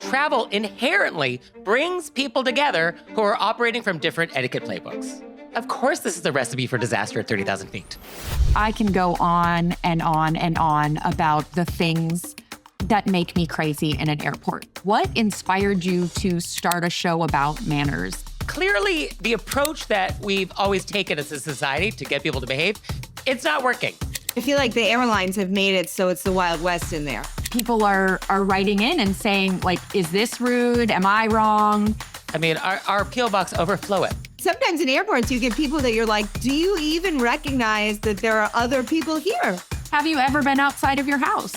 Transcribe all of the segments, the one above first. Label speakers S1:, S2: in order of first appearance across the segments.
S1: travel inherently brings people together who are operating from different etiquette playbooks. Of course, this is the recipe for disaster at 30,000 feet.
S2: I can go on and on and on about the things that make me crazy in an airport. What inspired you to start a show about manners?
S1: Clearly, the approach that we've always taken as a society to get people to behave, it's not working.
S3: I feel like the airlines have made it so it's the Wild West in there.
S2: People are writing in and saying, like, is this rude? Am I wrong?
S1: I mean, our P.O. box overflowing.
S3: Sometimes in airports, you get people that you're like, do you even recognize that there are other people here?
S2: Have you ever been outside of your house?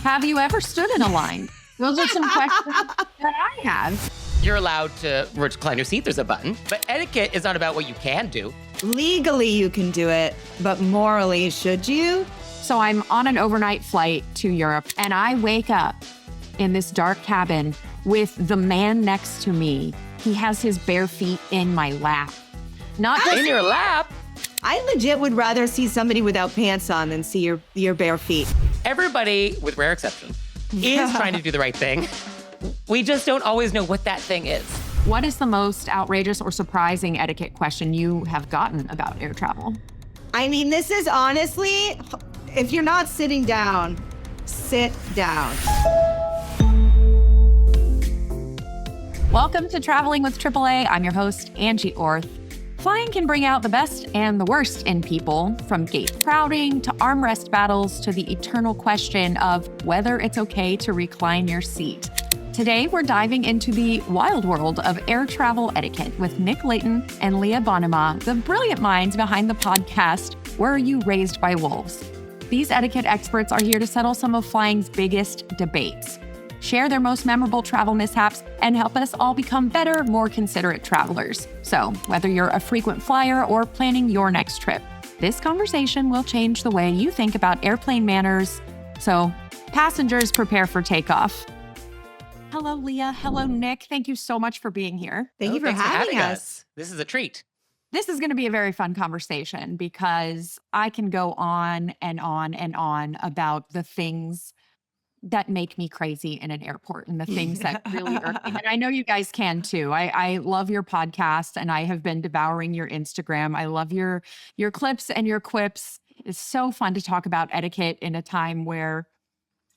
S2: Have you ever stood in a line? Those are some questions that I have.
S1: You're allowed to recline your seat, there's a button, but etiquette is not about what you can do.
S3: Legally, you can do it, but morally, should you?
S2: So I'm on an overnight flight to Europe, and I wake up in this dark cabin with the man next to me. He has his bare feet in my lap. Not just
S1: In your lap?
S3: I legit would rather see somebody without pants on than see your bare feet.
S1: Everybody, with rare exception, is trying to do the right thing. We just don't always know what that thing is.
S2: What is the most outrageous or surprising etiquette question you have gotten about air travel?
S3: I mean, this is honestly, if you're not sitting down, sit down.
S2: Welcome to Traveling with AAA. I'm your host, Angie Orth. Flying can bring out the best and the worst in people, from gate crowding to armrest battles to the eternal question of whether it's okay to recline your seat. Today, we're diving into the wild world of air travel etiquette with Leighton and Leah Bonnema, the brilliant minds behind the podcast, Were You Raised by Wolves? These etiquette experts are here to settle some of flying's biggest debates, share their most memorable travel mishaps, and help us all become better, more considerate travelers. So, whether you're a frequent flyer or planning your next trip, this conversation will change the way you think about airplane manners. So, passengers, prepare for takeoff. Hello, Leah. Hello, Nick. Thank you so much for being here.
S3: Thank you for
S1: Thanks
S3: having us.
S1: This is a treat.
S2: This is going to be a very fun conversation because I can go on and on and on about the things that make me crazy in an airport and the things that really irk me. And I know you guys can too. I love your podcast and I have been devouring your Instagram. I love your clips and your quips. It's so fun to talk about etiquette in a time where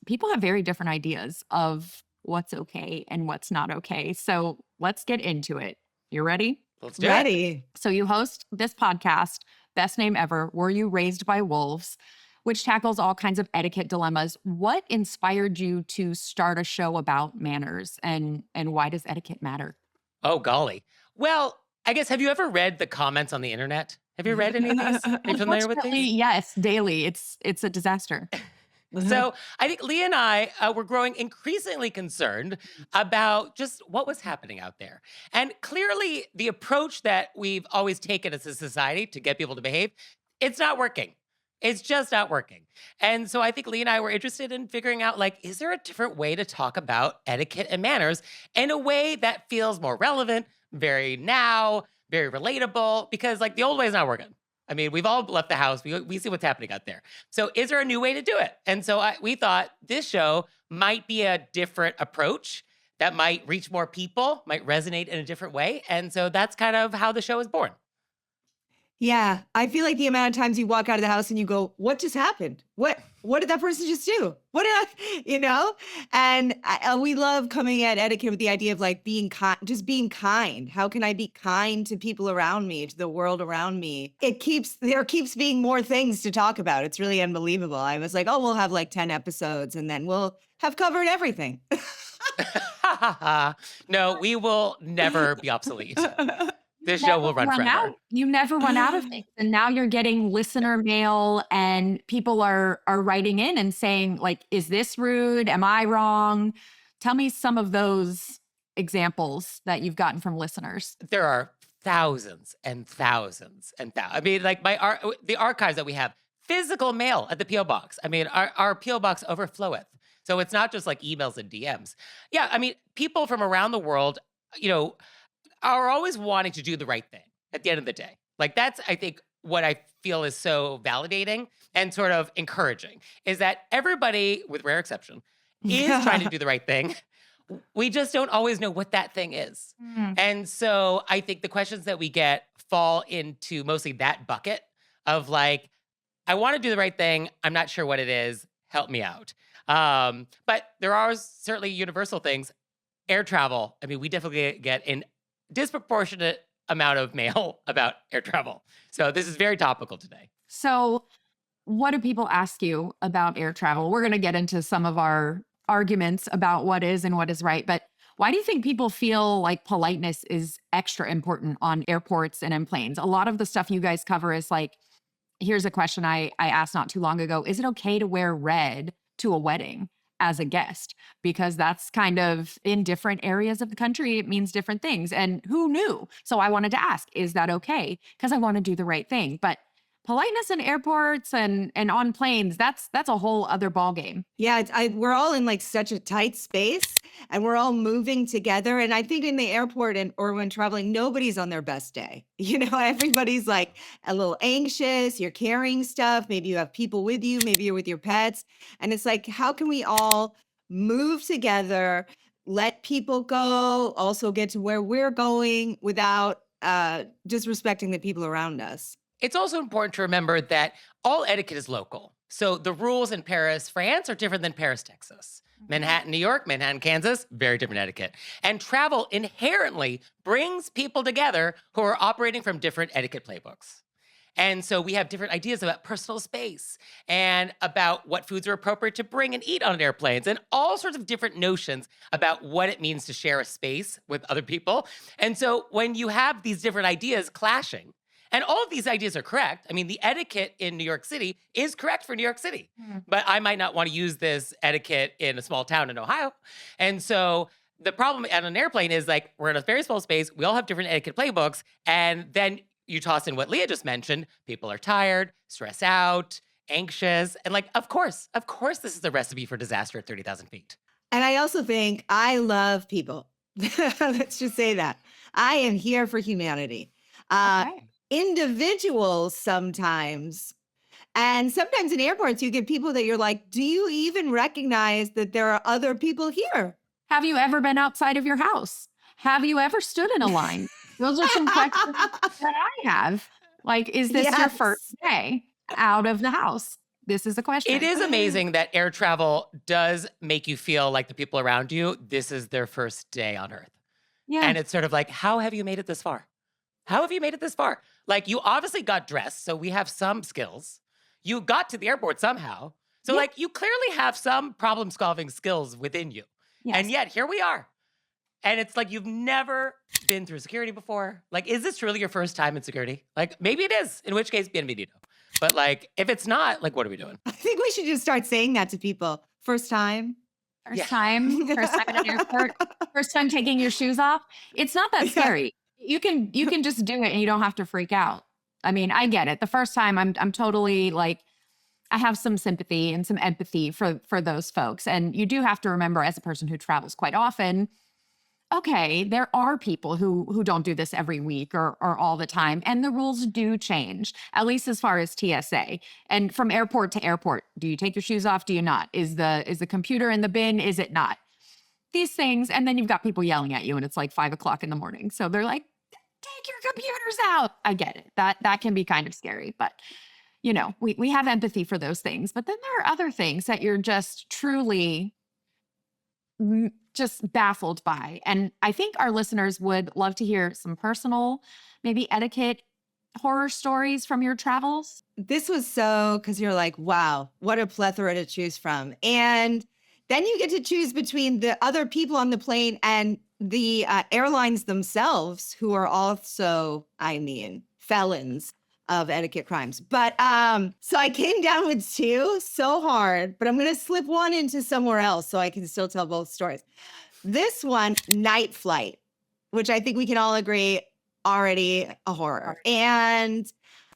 S2: people have very different ideas of what's okay and what's not okay. So let's get into it. You ready?
S1: Let's do it.
S3: Ready.
S2: So you host this podcast, best name ever, Were You Raised by Wolves, which tackles all kinds of etiquette dilemmas. What inspired you to start a show about manners, and why does etiquette matter?
S1: Oh, golly. Well, I guess, have you ever read the comments on the internet? Have you read any of these? Are you familiar with
S2: Unfortunately,
S1: these?
S2: yes, daily. It's a disaster.
S1: So I think Leah and I were growing increasingly concerned about just what was happening out there. And clearly, the approach that we've always taken as a society to get people to behave, it's not working. It's just not working. And so I think Leah and I were interested in figuring out, like, is there a different way to talk about etiquette and manners in a way that feels more relevant, very now, very relatable? Because, like, the old way is not working. I mean, we've all left the house. We see what's happening out there. So is there a new way to do it? And so we thought this show might be a different approach that might reach more people, might resonate in a different way. And so that's kind of how the show is born.
S3: Yeah, I feel like the amount of times you walk out of the house and you go, what just happened? What did that person just do? What did And we love coming at etiquette with the idea of like being kind, just being kind. How can I be kind to people around me, to the world around me? There keeps being more things to talk about. It's really unbelievable. I was like, oh, we'll have like 10 episodes and then we'll have covered everything.
S1: No, we will never be obsolete. This show will run forever.
S2: Out. You never run out of things. And now you're getting listener mail and people are writing in and saying, like, is this rude? Am I wrong? Tell me some of those examples that you've gotten from listeners.
S1: There are thousands and thousands and thousands. I mean, like the archives that we have, physical mail at the P.O. box. I mean, our P.O. box overfloweth. So it's not just like emails and DMs. Yeah, I mean, people from around the world, are always wanting to do the right thing at the end of the day. Like that's, I think, what I feel is so validating and sort of encouraging is that everybody, with rare exception, is trying to do the right thing. We just don't always know what that thing is.
S2: Mm.
S1: And so I think the questions that we get fall into mostly that bucket of like, I want to do the right thing. I'm not sure what it is. Help me out. But there are certainly universal things. Air travel. I mean, we definitely get an disproportionate amount of mail about air travel. So this is very topical today.
S2: So, what do people ask you about air travel? We're going to get into some of our arguments about what is and what is right, but why do you think people feel like politeness is extra important on airports and in planes? A lot of the stuff you guys cover is like, here's a question I asked not too long ago. Is it okay to wear red to a wedding as a guest? Because that's kind of in different areas of the country, it means different things. And who knew? So I wanted to ask, is that okay? Because I want to do the right thing. But politeness in airports and on planes, that's a whole other ballgame.
S3: Yeah, we're all in like such a tight space and we're all moving together. And I think in the airport or when traveling, nobody's on their best day. Everybody's like a little anxious. You're carrying stuff. Maybe you have people with you. Maybe you're with your pets. And it's like, how can we all move together, let people go, also get to where we're going without disrespecting the people around us?
S1: It's also important to remember that all etiquette is local. So the rules in Paris, France are different than Paris, Texas. Manhattan, New York, Manhattan, Kansas, very different etiquette. And travel inherently brings people together who are operating from different etiquette playbooks. And so we have different ideas about personal space and about what foods are appropriate to bring and eat on airplanes and all sorts of different notions about what it means to share a space with other people. And so when you have these different ideas clashing, and all of these ideas are correct. I mean, the etiquette in New York City is correct for New York City, but I might not want to use this etiquette in a small town in Ohio. And so the problem on an airplane is like, we're in a very small space. We all have different etiquette playbooks. And then you toss in what Leah just mentioned. People are tired, stressed out, anxious. And like, of course, this is a recipe for disaster at 30,000 feet.
S3: And I also think I love people. Let's just say that. I am here for humanity.
S2: Okay.
S3: Individuals sometimes, and sometimes in airports, you get people that you're like, do you even recognize that there are other people here?
S2: Have you ever been outside of your house? Have you ever stood in a line? Those are some questions that I have. Like, is this your
S3: Yes.
S2: first day out of the house? This is a question.
S1: It is amazing that air travel does make you feel like the people around you, this is their first day on Earth.
S2: Yeah.
S1: And it's sort of like, how have you made it this far? How have you made it this far? Like, you obviously got dressed, so we have some skills. You got to the airport somehow. So,
S2: Yeah.
S1: like, you clearly have some problem-solving skills within you.
S2: Yes.
S1: And yet, here we are. And it's like, you've never been through security before. Like, is this really your first time in security? Like, maybe it is, in which case, bienvenido. But, like, if it's not, like, what are we doing?
S3: I think we should just start saying that to people. First time.
S2: First
S1: Yeah.
S2: time at an airport, first time taking your shoes off. It's not that
S3: Yeah.
S2: scary. You can just do it and you don't have to freak out. I mean, I get it. The first time I'm totally like, I have some sympathy and some empathy for those folks. And you do have to remember, as a person who travels quite often, okay, there are people who don't do this every week or all the time. And the rules do change, at least as far as TSA. And from airport to airport, do you take your shoes off? Do you not? Is the computer in the bin? Is it not? These things. And then you've got people yelling at you and it's like 5 o'clock in the morning. So they're like, take your computers out. I get it. That can be kind of scary, but we have empathy for those things. But then there are other things that you're just truly just baffled by. And I think our listeners would love to hear some personal, maybe etiquette horror stories from your travels.
S3: This was so, because you're like, wow, what a plethora to choose from. And then you get to choose between the other people on the plane and the airlines themselves, who are also, felons of etiquette crimes. But so I came down with two, so hard, but I'm going to slip one into somewhere else so I can still tell both stories. This one, night flight, which I think we can all agree already a horror. And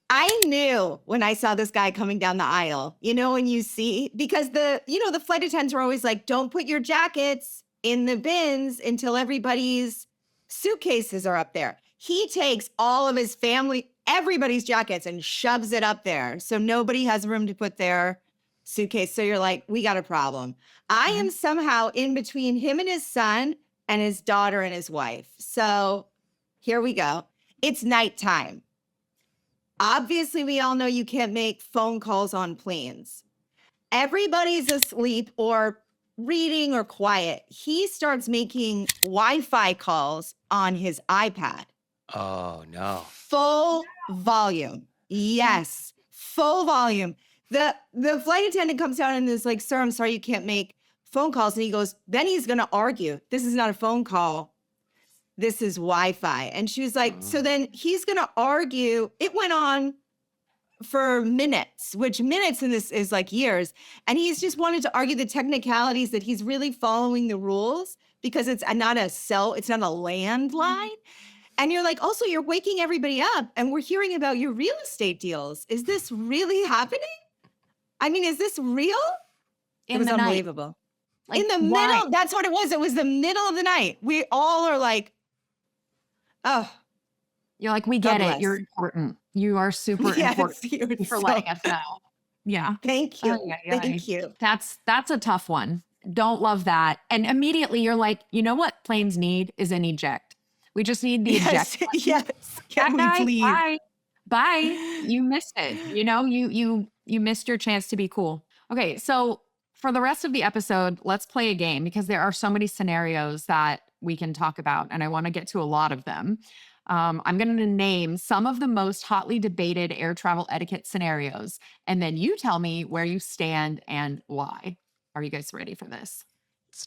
S3: I knew when I saw this guy coming down the aisle, when you see, because the flight attendants were always like, don't put your jackets in the bins until everybody's suitcases are up there. He takes all of his family, everybody's jackets, and shoves it up there. So nobody has room to put their suitcase. So you're like, we got a problem. I am somehow in between him and his son and his daughter and his wife. So here we go. It's nighttime. Obviously, we all know you can't make phone calls on planes. Everybody's asleep or reading or quiet. He starts making Wi-Fi calls on his iPad.
S1: Oh, no.
S3: Full volume. Yes, full volume. The flight attendant comes down and is like, sir, I'm sorry you can't make phone calls. And he goes, then he's going to argue. This is not a phone call. This is Wi-Fi. And she was like, so then he's going to argue. It went on for minutes, which minutes in this is like years. And he's just wanted to argue the technicalities that he's really following the rules because it's not a cell, it's not a landline. And you're like, also, you're waking everybody up and we're hearing about your real estate deals. Is this really happening? I mean, is this real? It was unbelievable.
S2: Like,
S3: in the middle, that's what it was. It was the middle of the night. We all are like, oh.
S2: You're like, we get
S3: God
S2: it.
S3: bless.
S2: You're important. You are super
S3: Yes,
S2: important
S3: you're
S2: for
S3: so-
S2: letting us know. Yeah.
S3: Thank you.
S2: Ay, ay, ay.
S3: Thank you.
S2: That's a tough one. Don't love that. And immediately you're like, you know what planes need is an eject. We just need the
S3: Yes,
S2: eject.
S3: yes. Can we
S2: That guy,
S3: please?
S2: bye. You missed it. You know, you missed your chance to be cool. Okay, so for the rest of the episode, let's play a game because there are so many scenarios that we can talk about, and I want to get to a lot of them. I'm going to name some of the most hotly debated air travel etiquette scenarios, and then you tell me where you stand and why. Are you guys ready for this?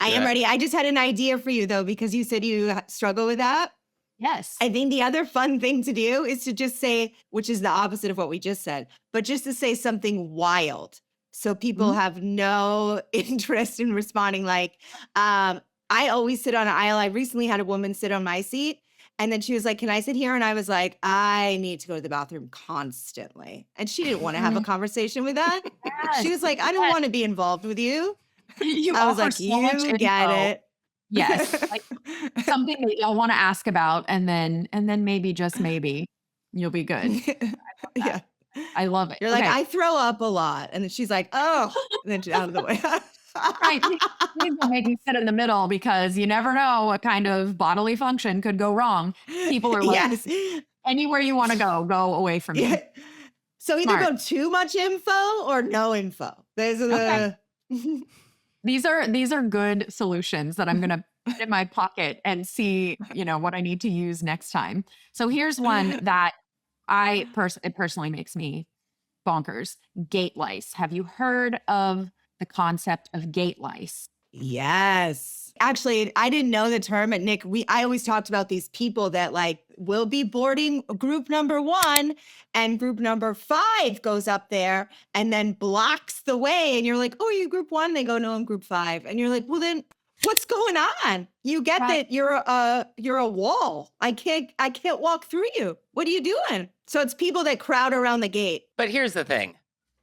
S3: I am ready. I just had an idea for you, though, because you said you struggle with that.
S2: Yes.
S3: I think the other fun thing to do is to just say, which is the opposite of what we just said, but just to say something wild. So people have no interest in responding. Like, I always sit on an aisle. I recently had a woman sit on my seat. And then she was like, can I sit here? And I was like, I need to go to the bathroom constantly. And she didn't want to have a conversation with that. She was like, I don't want to be involved with you.
S2: You
S3: I was
S2: offer
S3: like,
S2: so much
S3: you get
S2: info.
S3: it.
S2: Yes. Like something that y'all want to ask about, and then maybe, just maybe, you'll be good.
S3: Yeah.
S2: I love it.
S3: You're like,
S2: Okay.
S3: I throw up a lot. And then she's like, oh, and then she's out of the way.
S2: Right. Please don't make me sit in the middle because you never know what kind of bodily function could go wrong. People are like,
S3: Yes.
S2: anywhere you want to go away from me.
S3: Yeah. So either
S2: Smart.
S3: go too much info or no info. Those are the
S2: These are good solutions that I'm going to put in my pocket and see, what I need to use next time. So here's one that it personally makes me bonkers. Gate lice. Have you heard of the concept of gate lice?
S3: Yes. Actually, I didn't know the term, but Nick, I always talked about these people that like will be boarding group number 1 and group number 5 goes up there and then blocks the way. And you're like, oh, are you group 1? They go, no, I'm group 5. And you're like, well, then what's going on? You get
S2: Right.
S3: that you're a wall. I can't walk through you. What are you doing? So it's people that crowd around the gate.
S1: But here's the thing.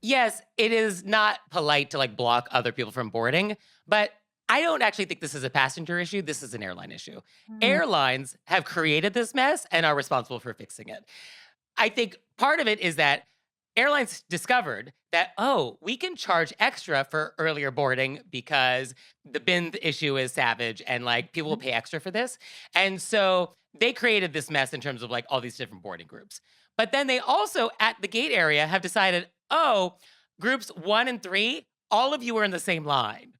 S1: Yes, it is not polite to like block other people from boarding, but I don't actually think this is a passenger issue. This is an airline issue. Airlines have created this mess and are responsible for fixing it. I think part of it is that airlines discovered that, we can charge extra for earlier boarding because the bin issue is savage and like people will pay extra for this. And so they created this mess in terms of like all these different boarding groups. But then they also at the gate area have decided, groups 1 and 3, all of you are in the same line.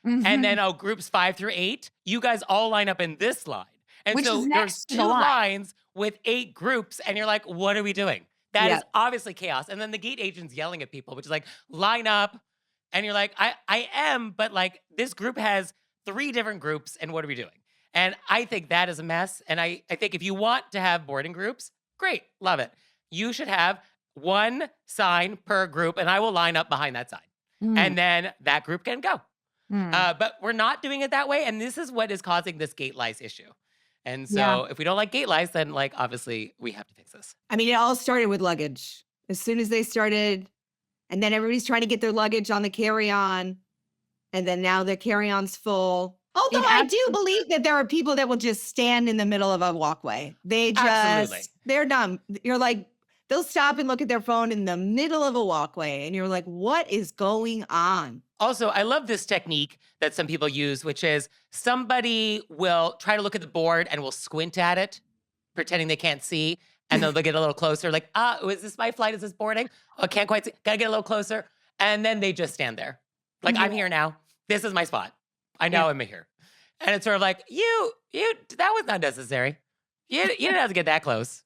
S1: And then groups 5 through 8, you guys all line up in this line. And
S2: Which
S1: so
S2: is
S1: there's
S2: next to
S1: 2
S2: the line.
S1: lines with 8 groups, and you're like, what are we doing? That
S3: Yeah.
S1: is obviously chaos. And then the gate agent's yelling at people, which is like, line up. And you're like, I am, but like this group has 3 different groups, and what are we doing? And I think that is a mess. And I think if you want to have boarding groups, great, love it. You should have 1 sign per group, and I will line up behind that sign. And then that group can go. But we're not doing it that way. And this is what is causing this gate lice issue. And so if we don't like gate lice, then like, obviously we have to fix this.
S3: I mean, it all started with luggage. As soon as they started, and then everybody's trying to get their luggage on the carry-on. And then now their carry-on's full. Although I do believe that there are people that will just stand in the middle of a walkway. They
S1: Absolutely.
S3: they're dumb. You're like, they'll stop and look at their phone in the middle of a walkway. And you're like, what is going on?
S1: Also, I love this technique that some people use, which is somebody will try to look at the board and will squint at it, pretending they can't see. And then they'll get a little closer, like, is this my flight? Is this boarding? Oh, I can't quite see. Gotta get a little closer. And then they just stand there. Like, I'm here now. This is my spot. I know I'm here. And it's sort of like, that was not necessary. You didn't have to get that close.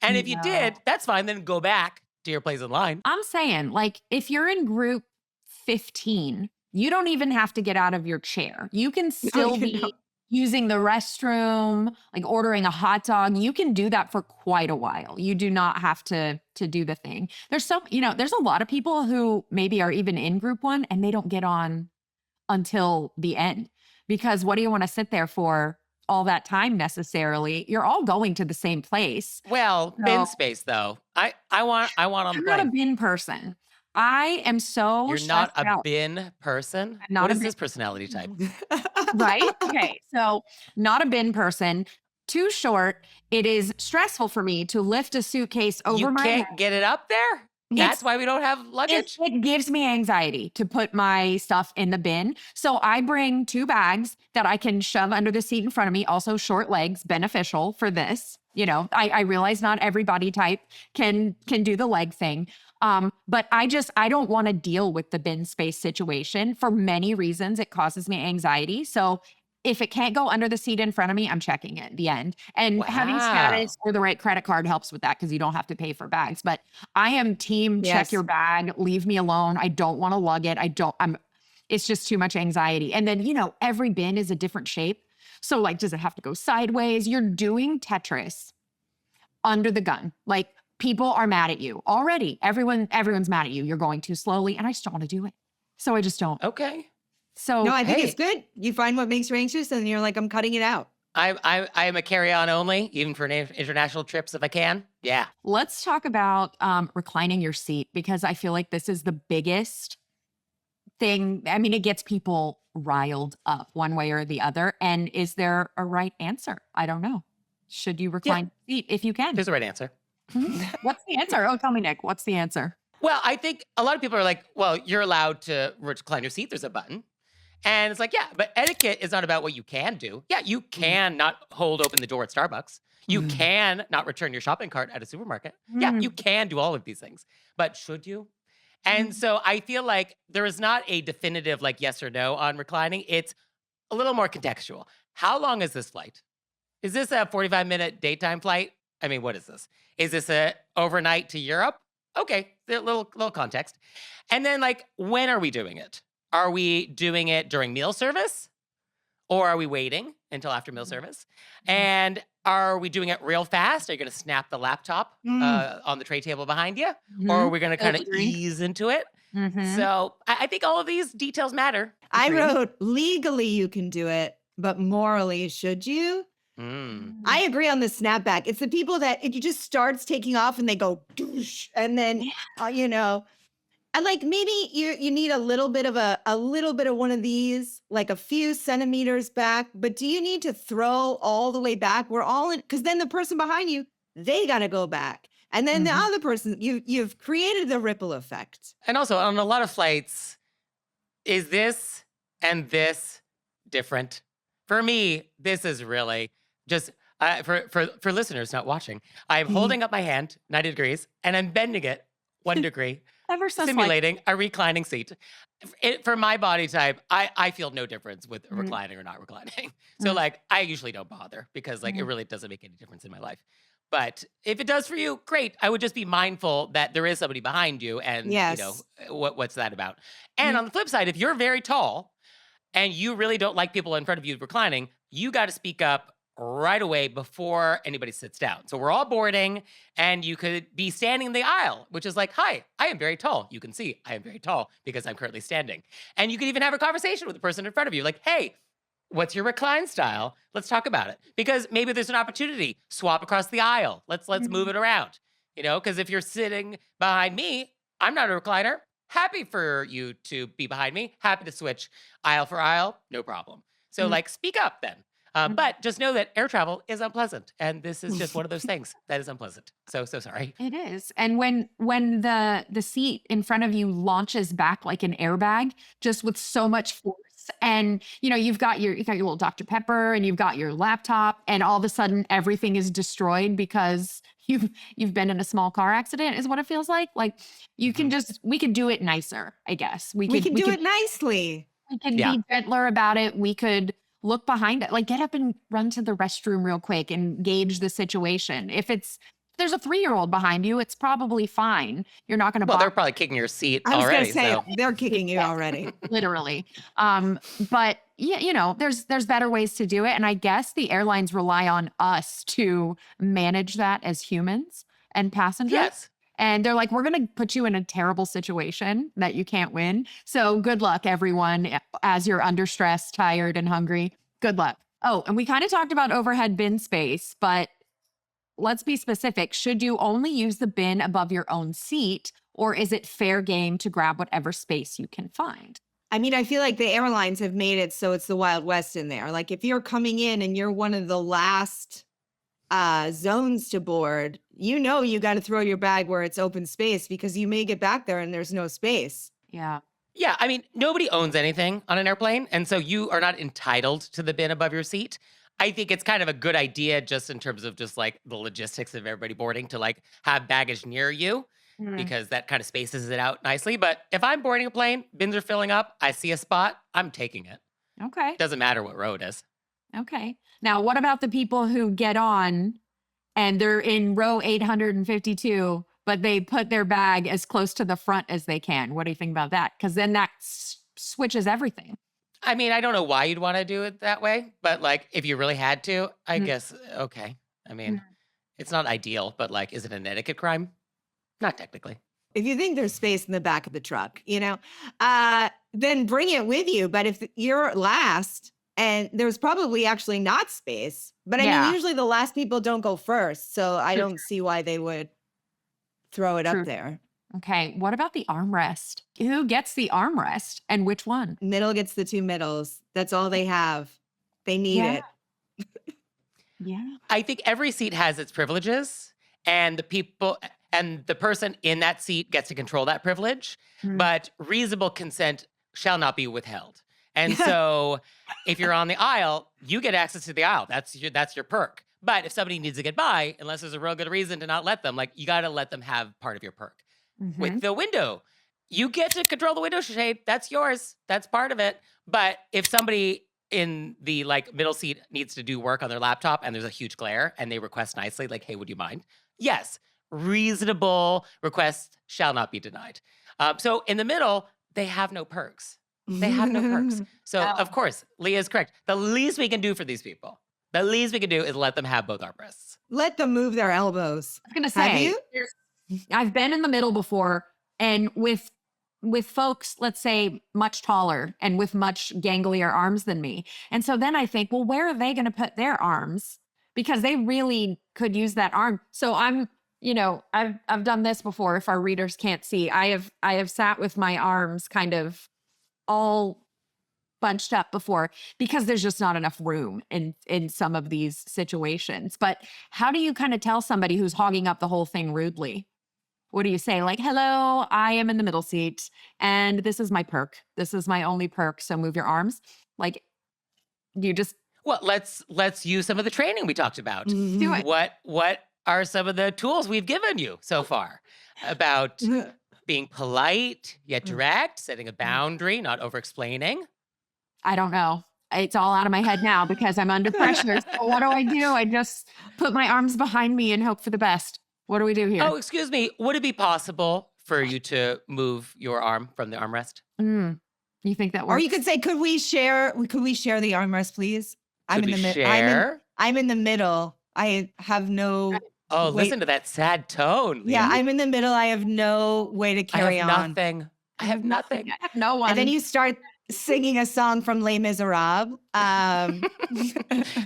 S1: And if you did, that's fine. Then go back to your place in line.
S2: I'm saying, like, if you're in group 15, you don't even have to get out of your chair. You can still be using the restroom, like ordering a hot dog. You can do that for quite a while. You do not have to do the thing. There's there's a lot of people who maybe are even in group 1 and they don't get on until the end, because what do you want to sit there for all that time necessarily? You're all going to the same place.
S1: Well, bin space though. I want on the
S2: I'm
S1: plane.
S2: not a bin person. I am so
S1: You're not
S2: stressed
S1: a
S2: out.
S1: bin person?
S2: I'm not
S1: What
S2: a
S1: is
S2: bin-
S1: this personality type?
S2: Right? Okay. So, not a bin person. Too short. It is stressful for me to lift a suitcase over
S1: You
S2: my head.
S1: can't get it up there? That's why we don't have luggage?
S2: It gives me anxiety to put my stuff in the bin. So I bring 2 bags that I can shove under the seat in front of me. Also, short legs, beneficial for this. I realize not every body type can do the leg thing. But I don't want to deal with the bin space situation for many reasons. It causes me anxiety. So if it can't go under the seat in front of me, I'm checking it at the end. And having status or the right credit card helps with that, because you don't have to pay for bags. But I am team check your bag, leave me alone. I don't want to lug it. It's just too much anxiety. And then, every bin is a different shape. So like, does it have to go sideways? You're doing Tetris under the gun. Like, people are mad at you already. Everyone's mad at you. You're going too slowly. And I just don't want to do it. So I just don't.
S1: Okay.
S2: So
S3: no, I think it's good. You find what makes you anxious and you're like, I'm cutting it out.
S1: I am a carry-on only, even for international trips if I can. Yeah.
S2: Let's talk about reclining your seat, because I feel like this is the biggest thing. I mean, it gets people riled up one way or the other. And is there a right answer? I don't know. Should you recline your seat if you can?
S1: There's a right answer.
S2: What's the answer? Oh, tell me, Nick, what's the answer?
S1: Well, I think a lot of people are like, well, you're allowed to recline your seat. There's a button. And it's like, yeah, but etiquette is not about what you can do. Yeah, you can not hold open the door at Starbucks. You can not return your shopping cart at a supermarket. Yeah, you can do all of these things. But should you? And so I feel like there is not a definitive like yes or no on reclining. It's a little more contextual. How long is this flight? Is this a 45-minute daytime flight? I mean, what is this? Is this a overnight to Europe? Okay, a little context. And then like, when are we doing it? Are we doing it during meal service? Or are we waiting until after meal service? And are we doing it real fast? Are you going to snap the laptop on the tray table behind you? Or are we going to kind of ease into it? So I think all of these details matter.
S3: I wrote, legally you can do it, but morally, should you? I agree on the snapback. It's the people that it just starts taking off and they go, doosh, and then, and like maybe you need a little bit of one of these, like a few centimeters back, but do you need to throw all the way back? We're all in, because then the person behind you, they got to go back. And then the other person, you've created the ripple effect.
S1: And also on a lot of flights, is this and this different? For me, this is really just, for listeners not watching, I'm holding up my hand 90 degrees and I'm bending it 1 degree.
S2: Ever so
S1: simulating a reclining seat. For my body type, I feel no difference with reclining or not reclining. So like, I usually don't bother because like, it really doesn't make any difference in my life. But if it does for you, great. I would just be mindful that there is somebody behind you and what's that about? And on the flip side, if you're very tall and you really don't like people in front of you reclining, you got to speak up right away before anybody sits down. So we're all boarding and you could be standing in the aisle, which is like, hi, I am very tall. You can see I am very tall because I'm currently standing. And you could even have a conversation with the person in front of you. Like, hey, what's your recline style? Let's talk about it. Because maybe there's an opportunity. Swap across the aisle. Let's move it around. Because if you're sitting behind me, I'm not a recliner. Happy for you to be behind me. Happy to switch aisle for aisle. No problem. So like, speak up then. But just know that air travel is unpleasant. And this is just one of those things that is unpleasant. So sorry.
S2: It is. And when the seat in front of you launches back like an airbag, just with so much force, and you've got your little Dr. Pepper and you've got your laptop, and all of a sudden everything is destroyed because you've been in a small car accident, is what it feels like. Like we can do it nicer, I guess. We
S3: can do it nicely.
S2: We could be gentler about it. We could look behind it, like get up and run to the restroom real quick and gauge the situation. If there's a 3-year-old behind you, it's probably fine. You're not going to.
S1: Well, they're probably kicking your seat already.
S3: I was going to say, they're kicking you already.
S2: Literally. But yeah, there's better ways to do it. And I guess the airlines rely on us to manage that as humans and passengers.
S1: Yes.
S2: And they're like, we're going to put you in a terrible situation that you can't win. So good luck, everyone, as you're under stress, tired, and hungry. Good luck. Oh, and we kind of talked about overhead bin space, but let's be specific. Should you only use the bin above your own seat, or is it fair game to grab whatever space you can find?
S3: I mean, I feel like the airlines have made it so it's the Wild West in there. Like if you're coming in and you're one of the last zones to board, you got to throw your bag where it's open space, because you may get back there and there's no space.
S2: Yeah.
S1: Yeah, I mean, nobody owns anything on an airplane, and so you are not entitled to the bin above your seat. I think it's kind of a good idea just in terms of just like the logistics of everybody boarding to like have baggage near you, because that kind of spaces it out nicely. But if I'm boarding a plane, bins are filling up, I see a spot, I'm taking it.
S2: Okay.
S1: Doesn't matter what row it is.
S2: Okay. Now, what about the people who get on and they're in row 852, but they put their bag as close to the front as they can? What do you think about that? Because then that switches everything.
S1: I mean, I don't know why you'd want to do it that way, but like if you really had to, I guess, okay. I mean, it's not ideal, but like, is it an etiquette crime? Not technically.
S3: If you think there's space in the back of the truck, then bring it with you. But if you're last, and there's probably actually not space, but I mean, usually the last people don't go first. So I don't see why they would throw it up there.
S2: Okay. What about the armrest? Who gets the armrest and which one?
S3: Middle gets the 2 middles. That's all they have. They need it.
S2: Yeah.
S1: I think every seat has its privileges, and the person in that seat gets to control that privilege, but reasonable consent shall not be withheld. And so if you're on the aisle, you get access to the aisle. That's your perk. But if somebody needs to get by, unless there's a real good reason to not let them, like you got to let them have part of your perk. With the window, you get to control the window shade. That's yours. That's part of it. But if somebody in the like middle seat needs to do work on their laptop and there's a huge glare and they request nicely, like, hey, would you mind? Yes, reasonable requests shall not be denied. So in the middle, they have no perks. They have no perks. So, of course, Leah is correct. The least we can do for these people, the least we can do is let them have both armrests.
S3: Let them move their elbows.
S2: I was going to say,
S3: have you?
S2: I've been in the middle before, and with folks, let's say, much taller and with much ganglier arms than me. And so then I think, well, where are they going to put their arms? Because they really could use that arm. So I've done this before. If our readers can't see, I have sat with my arms kind of all bunched up before, because there's just not enough room in some of these situations. But how do you kind of tell somebody who's hogging up the whole thing rudely? What do you say? Like, hello, I am in the middle seat and this is my perk. This is my only perk. So move your arms. Like, you just.
S1: Well, let's use some of the training we talked about.
S2: Do it.
S1: What are some of the tools we've given you so far about being polite yet direct, setting a boundary, not over-explaining?
S2: I don't know. It's all out of my head now because I'm under pressure. So what do? I just put my arms behind me and hope for the best. What do we do here?
S1: Oh, excuse me. Would it be possible for you to move your arm from the armrest?
S2: You think that works?
S3: Or you could say, could we share the armrest, please?
S1: I'm in
S3: the middle. I have no.
S1: Oh, listen to that sad tone.
S3: Yeah, I'm in the middle. I have no way to carry on.
S1: Nothing. I have nothing.
S2: I have no one.
S3: And then you start singing a song from Les Miserables.
S1: Then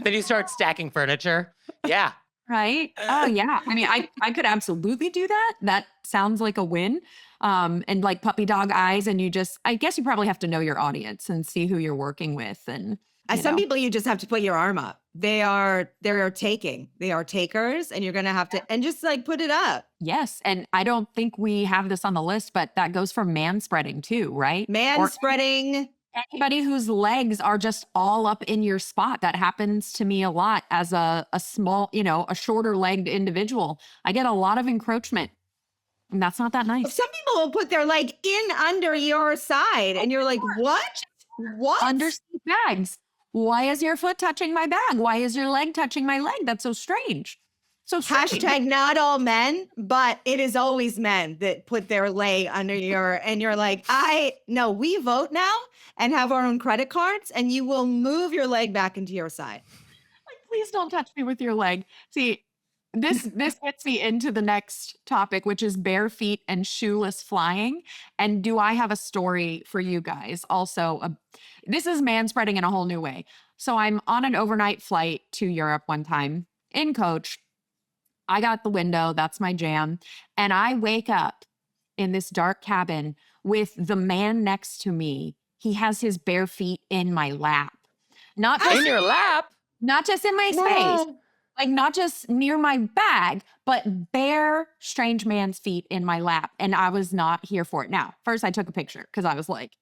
S1: you start stacking furniture. Yeah.
S2: Right? Oh, yeah. I mean, I could absolutely do that. That sounds like a win. And like puppy dog eyes. And I guess you probably have to know your audience and see who you're working with. And you
S3: Some
S2: know?
S3: people, you just have to put your arm up. They are takers, and you're going to have to, and just like put it up.
S2: Yes. And I don't think we have this on the list, but that goes for man spreading too, right?
S3: Man
S2: Or
S3: spreading.
S2: anybody whose legs are just all up in your spot. That happens to me a lot as a small, a shorter legged individual. I get a lot of encroachment, and that's not that nice.
S3: Some people will put their leg in under your side, and you're like, what? What?
S2: Under seat bags. Why is your foot touching my bag? Why is your leg touching my leg? That's so strange. So strange.
S3: Hashtag not all men, but it is always men that put their leg under your, and you're like, no, we vote now and have our own credit cards, and you will move your leg back into your side.
S2: Like, please don't touch me with your leg. See, this gets me into the next topic, which is bare feet and shoeless flying. And do I have a story for you guys? Also, this is man spreading in a whole new way. So I'm on an overnight flight to Europe one time in coach. I got the window. That's my jam. And I wake up in this dark cabin with the man next to me. He has his bare feet in my lap. Not just
S1: In your lap?
S2: not just in my space. Like, not just near my bag, but bare strange man's feet in my lap. And I was not here for it. Now, first I took a picture because I was like,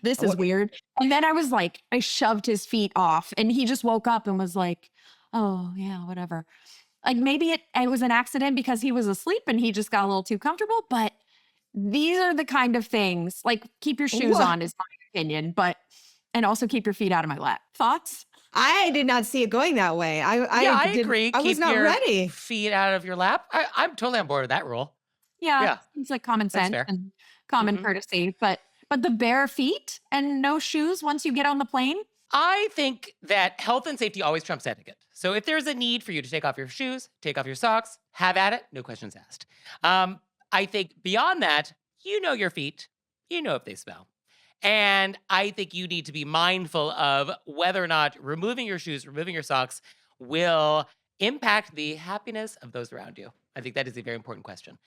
S2: this is weird. And then I was like, I shoved his feet off, and he just woke up and was like, oh yeah, whatever. Like, maybe it was an accident because he was asleep and he just got a little too comfortable. But these are the kind of things, like, keep your shoes on is my opinion, and also keep your feet out of my lap. Thoughts?
S3: I did not see it going that way.
S1: I agree.
S3: I was
S1: Keep
S3: not
S1: your
S3: ready.
S1: feet out of your lap. I'm totally on board with that rule.
S2: Yeah,
S1: Yeah,
S2: seems like common
S1: that's
S2: sense
S1: fair.
S2: and common
S1: Mhm.
S2: courtesy. But the bare feet and no shoes once you get on the plane.
S1: I think that health and safety always trumps etiquette. So if there's a need for you to take off your shoes, take off your socks, have at it, no questions asked. I think beyond that, you know your feet, you know if they smell. And I think you need to be mindful of whether or not removing your shoes, removing your socks will impact the happiness of those around you. I think that is a very important question.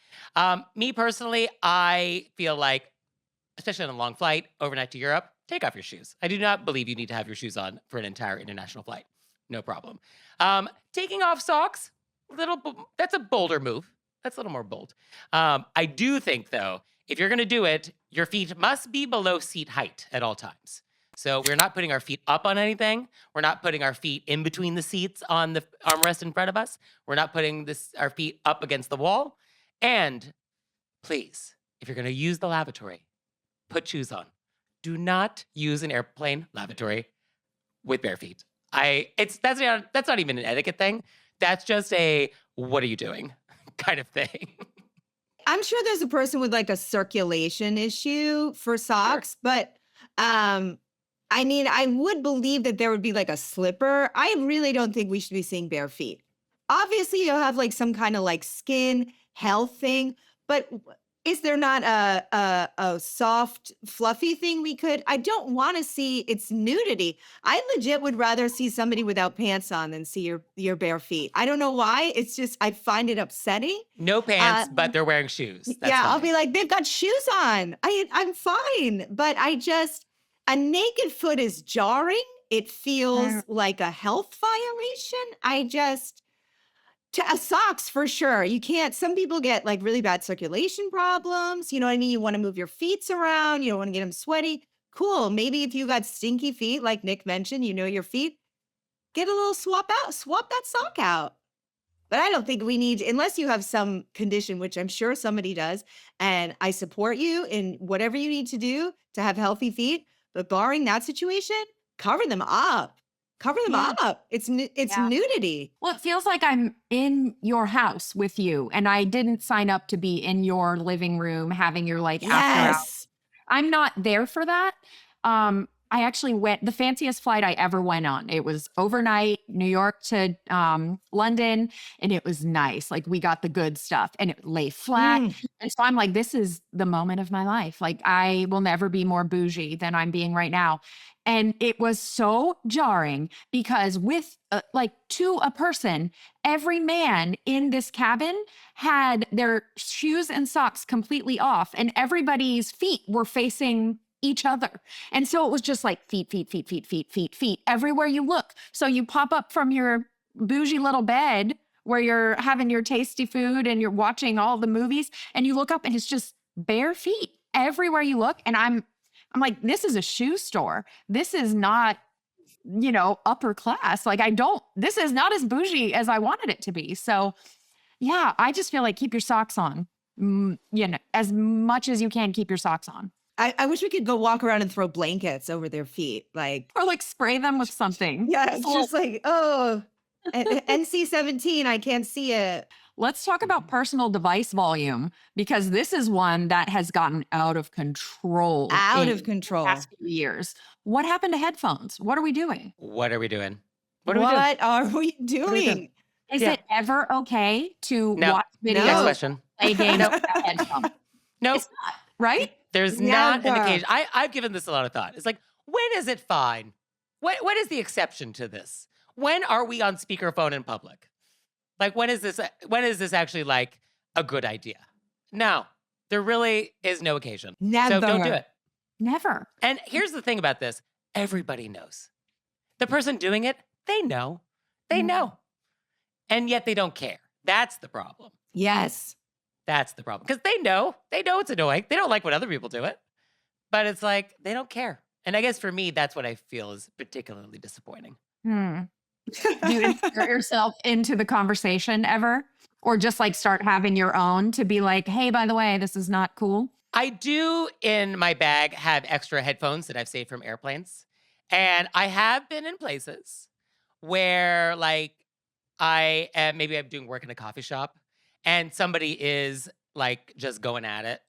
S1: Me personally, I feel like, especially on a long flight, overnight to Europe, take off your shoes. I do not believe you need to have your shoes on for an entire international flight. No problem. Taking off socks, that's a bolder move. That's a little more bold. I do think, though, if you're going to do it, your feet must be below seat height at all times. So we're not putting our feet up on anything. We're not putting our feet in between the seats on the armrest in front of us. We're not putting our feet up against the wall. And please, if you're going to use the lavatory, put shoes on. Do not use an airplane lavatory with bare feet. That's not even an etiquette thing. That's just a what are you doing kind of thing.
S3: I'm sure there's a person with like a circulation issue for socks, but I mean, I would believe that there would be like a slipper. I really don't think we should be seeing bare feet. Obviously, you'll have like some kind of like skin health thing, but is there not a soft, fluffy thing we could? I don't want to see it's nudity. I legit would rather see somebody without pants on than see your bare feet. I don't know why. It's just I find it upsetting.
S1: No pants, but they're wearing shoes. That's
S3: Yeah, I'll
S1: fine.
S3: be like, they've got shoes on. I'm fine, but a naked foot is jarring. It feels like a health violation. Socks for sure. You can't, some people get like really bad circulation problems. You know what I mean? You want to move your feet around. You don't want to get them sweaty. Cool. Maybe if you got stinky feet, like Nick mentioned, you know your feet, get a little swap that sock out. But I don't think we need, unless you have some condition, which I'm sure somebody does. And I support you in whatever you need to do to have healthy feet. But barring that situation, cover them up. Cover them
S2: Yeah.
S3: up. It's
S2: Yeah.
S3: nudity.
S2: Well, it feels like I'm in your house with you, and I didn't sign up to be in your living room having your like after hours.
S3: Yes.
S2: I'm not there for that. I actually went the fanciest flight I ever went on. It was overnight, New York to London, and it was nice. Like, we got the good stuff, and it lay flat. And so I'm like, this is the moment of my life. Like, I will never be more bougie than I'm being right now. And it was so jarring because with to a person, every man in this cabin had their shoes and socks completely off, and everybody's feet were facing each other. And so it was just like feet, feet, feet, feet, feet, feet, feet, everywhere you look. So you pop up from your bougie little bed where you're having your tasty food and you're watching all the movies, and you look up and it's just bare feet everywhere you look. And I'm like, this is a shoe store. This is not, upper class. Like this is not as bougie as I wanted it to be. So yeah, I just feel like keep your socks on, as much as you can, keep your socks on.
S3: I wish we could go walk around and throw blankets over their feet.
S2: Or like spray them with something.
S3: Yeah, it's just like, oh, NC-17, I can't see it.
S2: Let's talk about personal device volume, because this is one that has gotten out of control.
S3: Out of control.
S2: The past few years. What happened to headphones? What are we doing?
S1: What are we doing?
S3: What are we doing?
S2: Is it ever okay to watch videos?
S1: Next question.
S2: Play games without headphones?
S1: No.
S2: It's not, right?
S1: There's not an occasion. I've given this a lot of thought. It's like, when is it fine? What is the exception to this? When are we on speakerphone in public? Like, when is this actually like a good idea? No, there really is no occasion.
S3: Never.
S1: So don't do it.
S2: Never.
S1: And here's the thing about this. Everybody knows. The person doing it, they know. They know. And yet they don't care. That's the problem.
S3: Yes.
S1: That's the problem. Because they know it's annoying. They don't like when other people do it. But it's like, they don't care. And I guess for me, that's what I feel is particularly disappointing.
S2: Do you insert yourself into the conversation ever? Or just like start having your own to be like, hey, by the way, this is not cool?
S1: I do in my bag have extra headphones that I've saved from airplanes. And I have been in places where like maybe I'm doing work in a coffee shop and somebody is like just going at it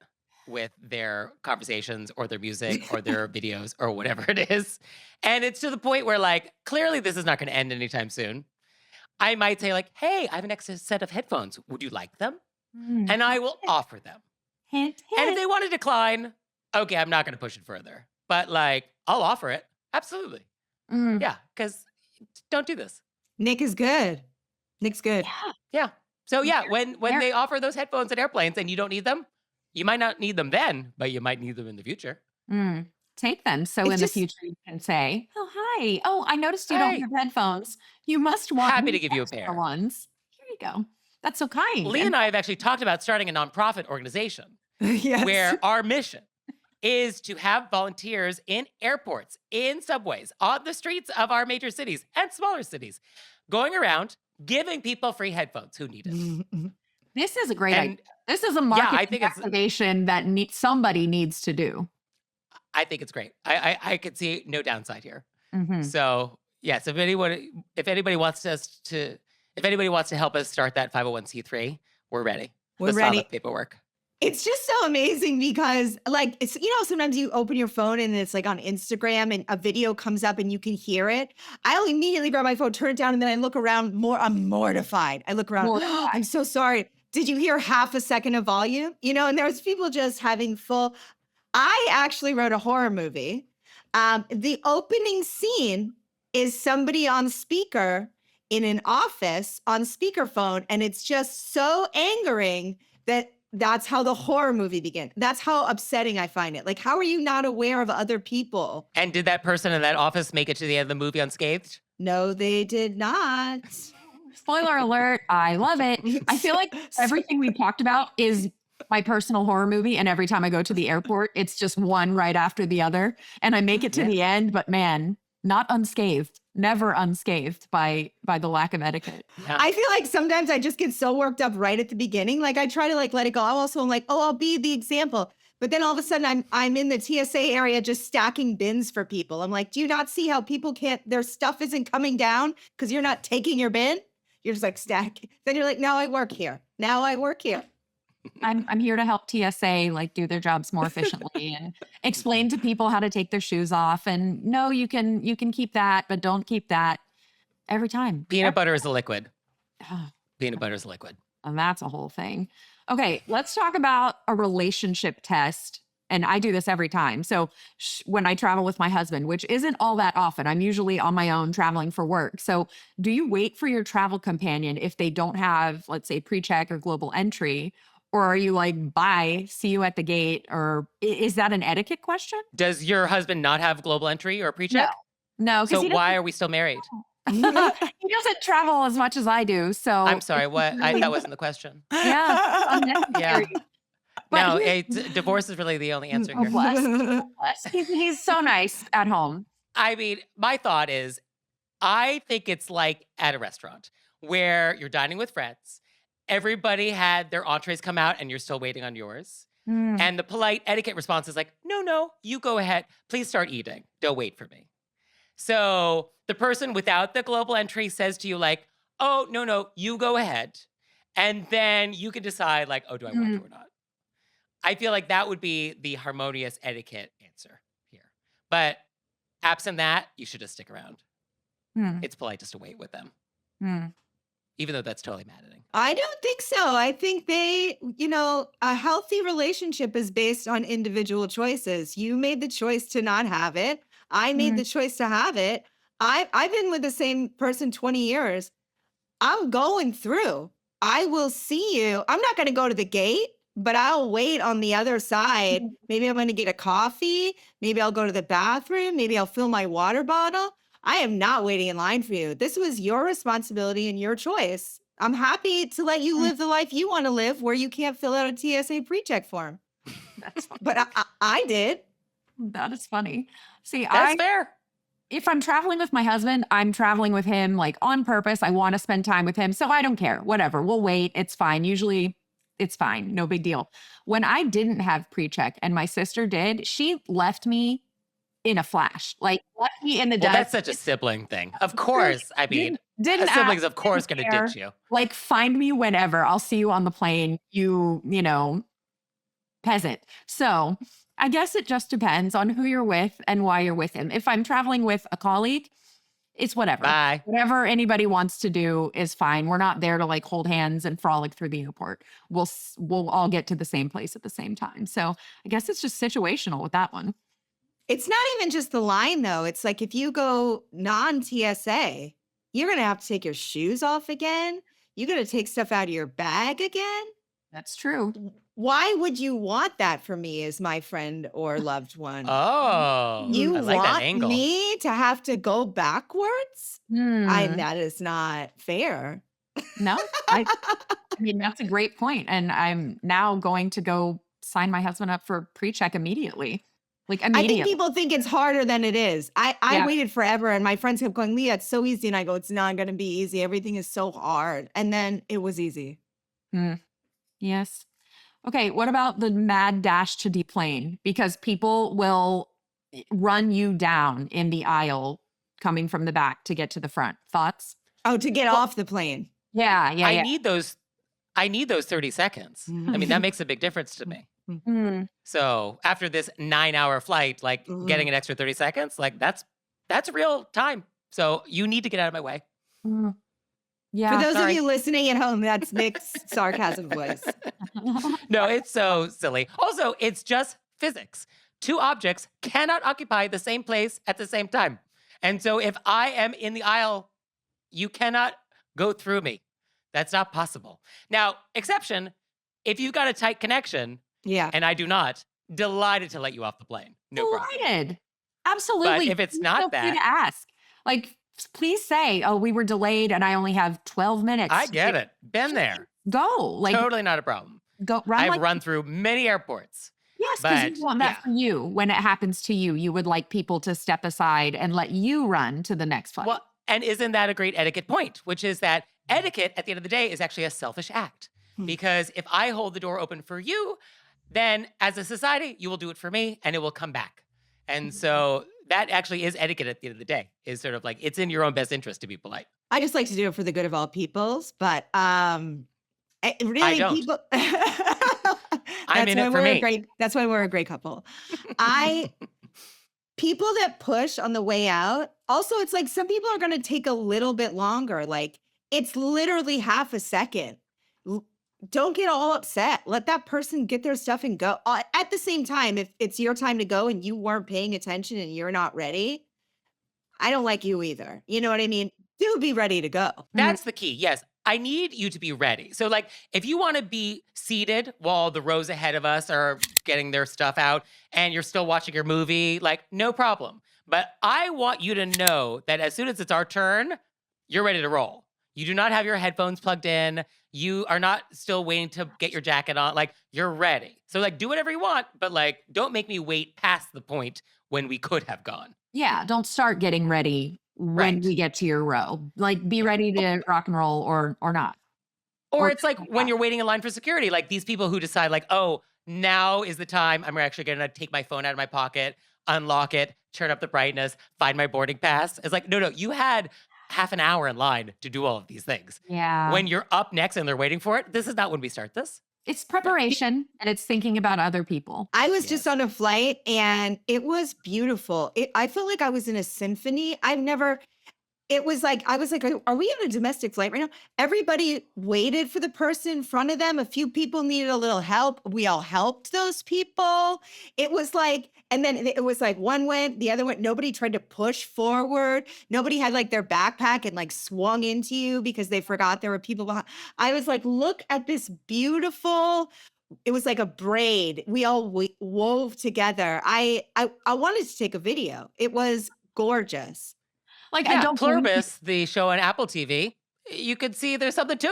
S1: with their conversations or their music or their videos or whatever it is. And it's to the point where like, clearly this is not going to end anytime soon. I might say like, hey, I have an extra set of headphones. Would you like them? And I will offer them.
S2: Hint, hint.
S1: And if they want to decline, okay, I'm not going to push it further. But like, I'll offer it. Absolutely. Yeah, because don't do this.
S3: Nick is good. Nick's good.
S1: Yeah. So yeah, when they offer those headphones at airplanes and you don't need them, you might not need them then, but you might need them in the future.
S2: Take them. So in the future you can say, oh, hi. Oh, I noticed you don't have headphones. You must want
S1: Happy to give you a pair.
S2: Ones. Here you go. That's so kind.
S1: Leah and I have actually talked about starting a nonprofit organization where our mission is to have volunteers in airports, in subways, on the streets of our major cities and smaller cities, going around giving people free headphones who need it.
S2: This is a great idea. This is a marketing activation that somebody needs to do.
S1: I think it's great. I could see no downside here. So yes, if anybody wants to help us start that 501c3, we're ready.
S3: We're ready.
S1: File the paperwork.
S3: It's just so amazing because like, it's, sometimes you open your phone and it's like on Instagram and a video comes up and you can hear it. I'll immediately grab my phone, turn it down, and then I look around I'm mortified. I look around, I'm so sorry. Did you hear half a second of volume? And there's people just having full. I actually wrote a horror movie. The opening scene is somebody on speaker in an office on speakerphone. And it's just so angering that's how the horror movie begins. That's how upsetting I find it. Like, how are you not aware of other people?
S1: And did that person in that office make it to the end of the movie unscathed?
S3: No, they did not.
S2: Spoiler alert. I love it. I feel like everything we talked about is my personal horror movie. And every time I go to the airport, it's just one right after the other. And I make it to the end, but man, not unscathed. Never unscathed by the lack of etiquette.
S1: Yeah.
S3: I feel like sometimes I just get so worked up right at the beginning. Like I try to like let it go. I'm like, oh, I'll be the example. But then all of a sudden I'm in the TSA area just stacking bins for people. I'm like, do you not see how people their stuff isn't coming down because you're not taking your bin? You're just like stacking. Then you're like, now I work here.
S2: I'm here to help TSA like do their jobs more efficiently and explain to people how to take their shoes off. And no, you can keep that, but don't keep that every time.
S1: Peanut butter is a liquid. Peanut butter is a liquid.
S2: And that's a whole thing. Okay, let's talk about a relationship test. And I do this every time. So when I travel with my husband, which isn't all that often, I'm usually on my own traveling for work. So do you wait for your travel companion if they don't have, let's say, pre-check or global entry? Or are you like, bye, see you at the gate? Or is that an etiquette question?
S1: Does your husband not have global entry or
S2: No.
S1: pre-check?
S2: No, because
S1: So why are we still married?
S2: he doesn't travel as much as I do. So
S1: I'm sorry,
S2: it's
S1: what?
S2: really,
S1: That wasn't the question.
S2: yeah,
S1: Yeah.
S2: unnecessary. But
S1: No,
S2: he's
S1: divorce is really the only answer
S2: oh,
S1: here.
S2: bless. Oh, bless. He's so nice at home.
S1: I mean, my thought is, I think it's like at a restaurant where you're dining with friends. Everybody had their entrees come out and you're still waiting on yours.
S2: Mm.
S1: And the polite etiquette response is like, no, you go ahead. Please start eating. Don't wait for me. So the person without the global entry says to you like, oh, no, you go ahead. And then you can decide like, oh, do I want to or not? I feel like that would be the harmonious etiquette answer here. But absent that, you should just stick around. It's polite just to wait with them. Even though that's totally maddening.
S3: I don't think so. I think a healthy relationship is based on individual choices. You made the choice to not have it. I made the choice to have it. I've been with the same person 20 years. I'm going through. I will see you. I'm not going to go to the gate, but I'll wait on the other side. Maybe I'm going to get a coffee. Maybe I'll go to the bathroom. Maybe I'll fill my water bottle. I am not waiting in line for you. This was your responsibility and your choice. I'm happy to let you live the life you want to live where you can't fill out a TSA pre-check form.
S2: That's funny.
S3: But I did.
S2: That is funny. See,
S1: That's fair.
S2: if I'm traveling with my husband, I'm traveling with him like on purpose. I want to spend time with him. So I don't care. Whatever. We'll wait. It's fine. Usually it's fine. No big deal. When I didn't have pre-check and my sister did, she left me in a flash, like left me in the
S1: Well,
S2: dust.
S1: that's such a sibling thing. Of course. I mean,
S2: Didn't
S1: a sibling's
S2: ask,
S1: of course
S2: didn't
S1: going to
S2: care.
S1: ditch you.
S2: Like, find me whenever. I'll see you on the plane. You know, peasant. So I guess it just depends on who you're with and why you're with him. If I'm traveling with a colleague, it's whatever.
S1: Bye.
S2: Whatever anybody wants to do is fine. We're not there to like hold hands and frolic through the airport. We'll all get to the same place at the same time. So I guess it's just situational with that one.
S3: It's not even just the line, though. It's like if you go non-TSA, you're going to have to take your shoes off again. You're going to take stuff out of your bag again.
S2: That's true.
S3: Why would you want that for me as my friend or loved one?
S1: Oh,
S3: You
S1: I like that
S3: want
S1: angle.
S3: me to have to go backwards? That is not fair.
S2: No, I mean, that's a great point. And I'm now going to go sign my husband up for pre-check immediately. Like
S3: I think
S2: immediately.
S3: people think it's harder than it is. I
S2: Yeah.
S3: waited forever and my friends kept going, Leah, it's so easy. And I go, it's not going to be easy. Everything is so hard. And then it was easy.
S2: Yes. Okay. What about the mad dash to deplane? Because people will run you down in the aisle coming from the back to get to the front. Thoughts?
S3: Oh, to get off the plane.
S2: Yeah.
S1: I need those 30 seconds. I mean, that makes a big difference to me. So after this 9-hour flight, like getting an extra 30 seconds, like that's real time. So you need to get out of my way.
S2: Yeah.
S3: For those
S1: sorry.
S3: of you listening at home, that's Nick's sarcasm voice.
S1: No, it's so silly. Also, it's just physics. Two objects cannot occupy the same place at the same time. And so if I am in the aisle, you cannot go through me. That's not possible. Now, exception, if you've got a tight connection,
S3: Yeah.
S1: and I do not, delighted to let you off the plane. No problem.
S2: Delighted. Absolutely.
S1: But if it's
S2: Please
S1: not
S2: feel free
S1: that-
S2: to ask. Like, please say, oh, we were delayed and I only have 12 minutes.
S1: I get it. Been there.
S2: Go. Like,
S1: Totally not a problem.
S2: go run.
S1: I've
S2: like,
S1: run through many airports.
S2: yes, because
S1: but,
S2: you want that
S1: yeah.
S2: for you. When it happens to you, you would like people to step aside and let you run to the next flight.
S1: Well, and isn't that a great etiquette point? Which is that etiquette at the end of the day is actually a selfish act. Because if I hold the door open for you, then as a society, you will do it for me and it will come back. And so that actually is etiquette at the end of the day, is sort of like, it's in your own best interest to be polite.
S3: I just like to do it for the good of all peoples, but really
S1: I don't.
S3: people
S1: I'm in it for me.
S3: That's why we're a great couple. People that push on the way out, also it's like some people are going to take a little bit longer. Like it's literally half a second. Don't get all upset. Let that person get their stuff and go. At the same time, if it's your time to go and you weren't paying attention and you're not ready, I don't like you either. You know what I mean? Do be ready to go.
S1: That's the key. Yes. I need you to be ready. So like, if you want to be seated while the rows ahead of us are getting their stuff out and you're still watching your movie, like, no problem. But I want you to know that as soon as it's our turn, you're ready to roll. You do not have your headphones plugged in. You are not still waiting to get your jacket on. Like, you're ready. So like, do whatever you want, but like, don't make me wait past the point when we could have gone.
S2: Yeah, don't start getting ready when
S1: Right.
S2: we get to your row. Like, be ready to rock and roll or not.
S1: Or it's like when you're waiting in line for security, like these people who decide like, oh, now is the time I'm actually going to take my phone out of my pocket, unlock it, turn up the brightness, find my boarding pass. It's like, no, you had half an hour in line to do all of these things.
S2: Yeah.
S1: When you're up next and they're waiting for it, this is not when we start this.
S2: It's preparation and it's thinking about other people.
S3: I was just on a flight and it was beautiful. I felt like I was in a symphony. It was like, I was like, are we on a domestic flight right now? Everybody waited for the person in front of them. A few people needed a little help. We all helped those people. It was like, and then it was like one went, the other went. Nobody tried to push forward. Nobody had like their backpack and like swung into you because they forgot there were people behind. I was like, look at this beautiful, it was like a braid. We all wove together. I wanted to take a video. It was gorgeous.
S2: Like,
S1: Yeah,
S2: I don't
S1: Pluribus, the show on Apple TV, you could see there's something to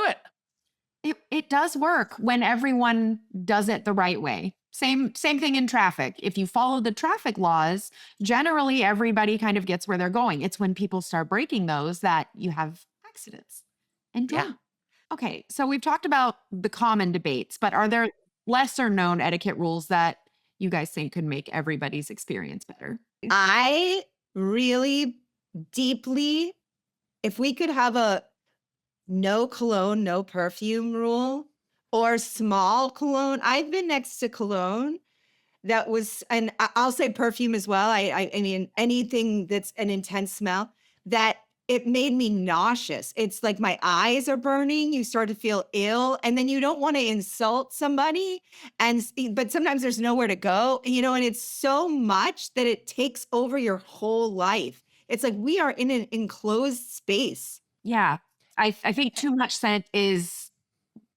S1: it.
S2: It does work when everyone does it the right way. Same thing in traffic. If you follow the traffic laws, generally everybody kind of gets where they're going. It's when people start breaking those that you have accidents and drama.
S1: Yeah.
S2: Okay, so we've talked about the common debates, but are there lesser known etiquette rules that you guys think could make everybody's experience better?
S3: I really deeply, if we could have a no cologne, no perfume rule or small cologne. I've been next to cologne that was, and I'll say perfume as well. I mean, anything that's an intense smell that it made me nauseous. It's like my eyes are burning. You start to feel ill and then you don't want to insult somebody. But sometimes there's nowhere to go, and it's so much that it takes over your whole life. It's like we are in an enclosed space.
S2: Yeah. I think too much scent is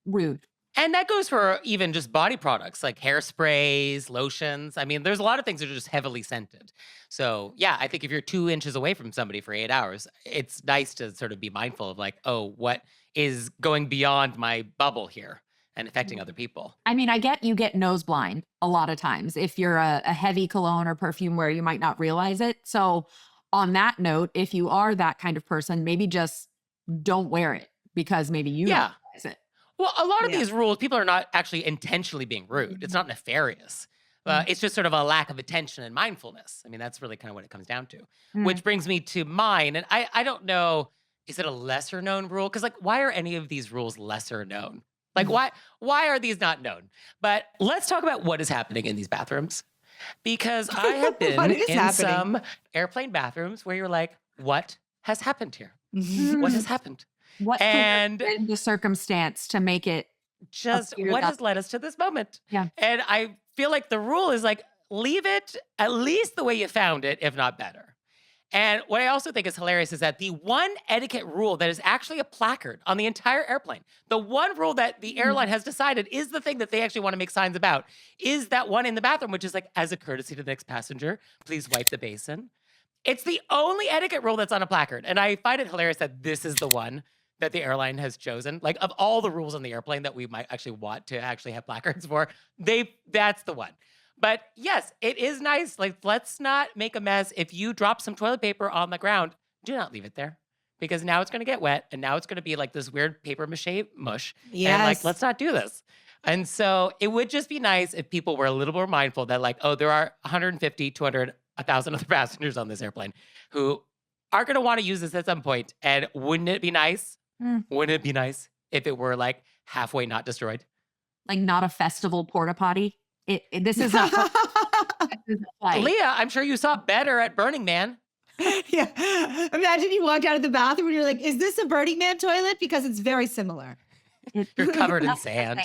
S2: rude.
S1: And that goes for even just body products like hairsprays, lotions. I mean, there's a lot of things that are just heavily scented. So yeah, I think if you're 2 inches away from somebody for 8 hours, it's nice to sort of be mindful of like, oh, what is going beyond my bubble here and affecting other people.
S2: I mean, you get nose blind a lot of times if you're a heavy cologne or perfume where you might not realize it. So on that note, if you are that kind of person, maybe just don't wear it because maybe you don't realize it.
S1: Well, a lot of these rules, people are not actually intentionally being rude. It's not nefarious. It's just sort of a lack of attention and mindfulness. I mean, that's really kind of what it comes down to, which brings me to mine. And I don't know, is it a lesser known rule? Because like, why are any of these rules lesser known? Like, why are these not known? But let's talk about what is happening in these bathrooms. Because I have been in some airplane bathrooms where you're like, what has happened here? What has happened?
S2: What
S1: and
S2: the circumstance to make it
S1: just what has led us to this moment?
S2: Yeah.
S1: And I feel like the rule is like, leave it at least the way you found it, if not better. And what I also think is hilarious is that the one etiquette rule that is actually a placard on the entire airplane, the one rule that the airline has decided is the thing that they actually want to make signs about, is that one in the bathroom, which is like, as a courtesy to the next passenger, please wipe the basin. It's the only etiquette rule that's on a placard. And I find it hilarious that this is the one that the airline has chosen. Like, of all the rules on the airplane that we might actually want to actually have placards for, that's the one. But yes, it is nice. Like, let's not make a mess. If you drop some toilet paper on the ground, do not leave it there because now it's going to get wet and now it's going to be like this weird paper mache mush.
S3: Yes.
S1: And like, let's not do this. And so it would just be nice if people were a little more mindful that like, oh, there are 150, 200, 1,000 other passengers on this airplane who are going to want to use this at some point. And wouldn't it be nice? Wouldn't it be nice if it were like halfway not destroyed?
S2: Like not a festival porta potty. This is a flight.
S1: Leah, I'm sure you saw better at Burning Man.
S3: Yeah. Imagine you walk out of the bathroom and you're like, is this a Burning Man toilet? Because it's very similar.
S1: You're covered in sand.